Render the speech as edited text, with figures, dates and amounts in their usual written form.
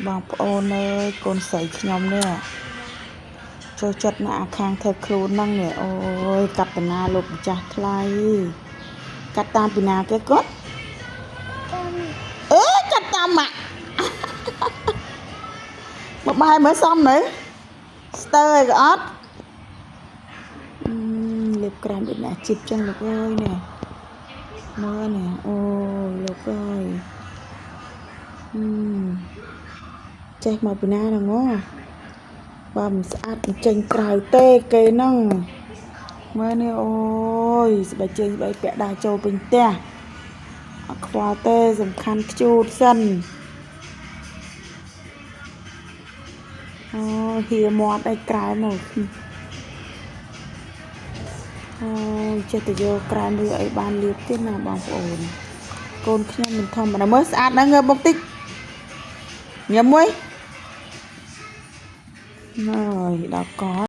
បងប្អូនអើយកូនស្រីខ្ញុំនេះចូលចិត្តណាស់ខាងធ្វើខ្លួនហ្នឹងនេះអូយកັບតាណាលោកម្ចាស់ថ្លៃកាត់តាមពីណាគេគាត់អើកាត់តាមម៉ាក់មកបាយមើលសមនៅស្ទើរក៏អត់លេបក្រែមដូចអ្នកជីបចឹងលោកអើយនេះមើលនេះអូលោកអើយចេះមកពីណាហ្នឹងបើមិនស្អាតចេញក្រៅទេគេហ្នឹងមើលនេះអូយស្បែកជើងស្បែកពាក់ដាចូលពេញផ្ទះអត់ខ្វល់ទេសំខាន់ខ្ជូតសិនអូហៀមាត់ឲ្យក្រែមមកអូចេះតែយកក្រែមឬអីបានលាបទៀតណាបងប្អូនកូនខ្ញុំមិនធម្មតាមើលស្អាតណាស់ងើបមកតិចញ៉ាំមួយហើយដល់ក